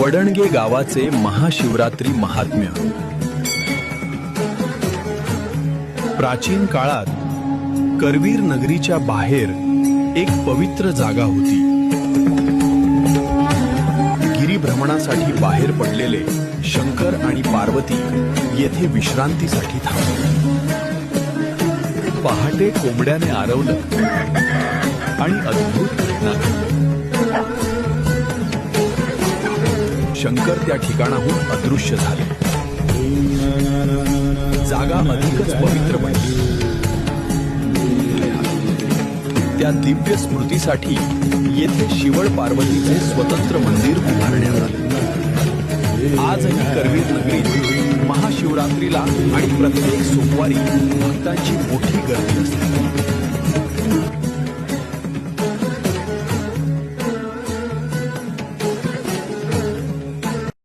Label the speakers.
Speaker 1: वडणगे गावाचे महाशिवरात्री महात्म्य। प्राचीन काळात करवीर नगरीच्या बाहेर एक पवित्र जागा होती। गिरिभ्रमणासाठी बाहेर पडलेले शंकर आणि पार्वती येथे विश्रांतीसाठी थांबले। पहाटे कोंबड्याने आरवलं आणि अद्भुत घटना घडली। शंकर त्या ठिकाणाहून अदृश्य झाले। जागा अधिकच पवित्र बनली। त्या दिव्य स्मृतीसाठी येथे शिवळ पार्वतीचे स्वतंत्र मंदिर उभारण्यात आले। आजही करवीर नगरीत महाशिवरात्रीला आणि प्रत्येक सोमवारी भक्तांची मोठी गर्दी असते।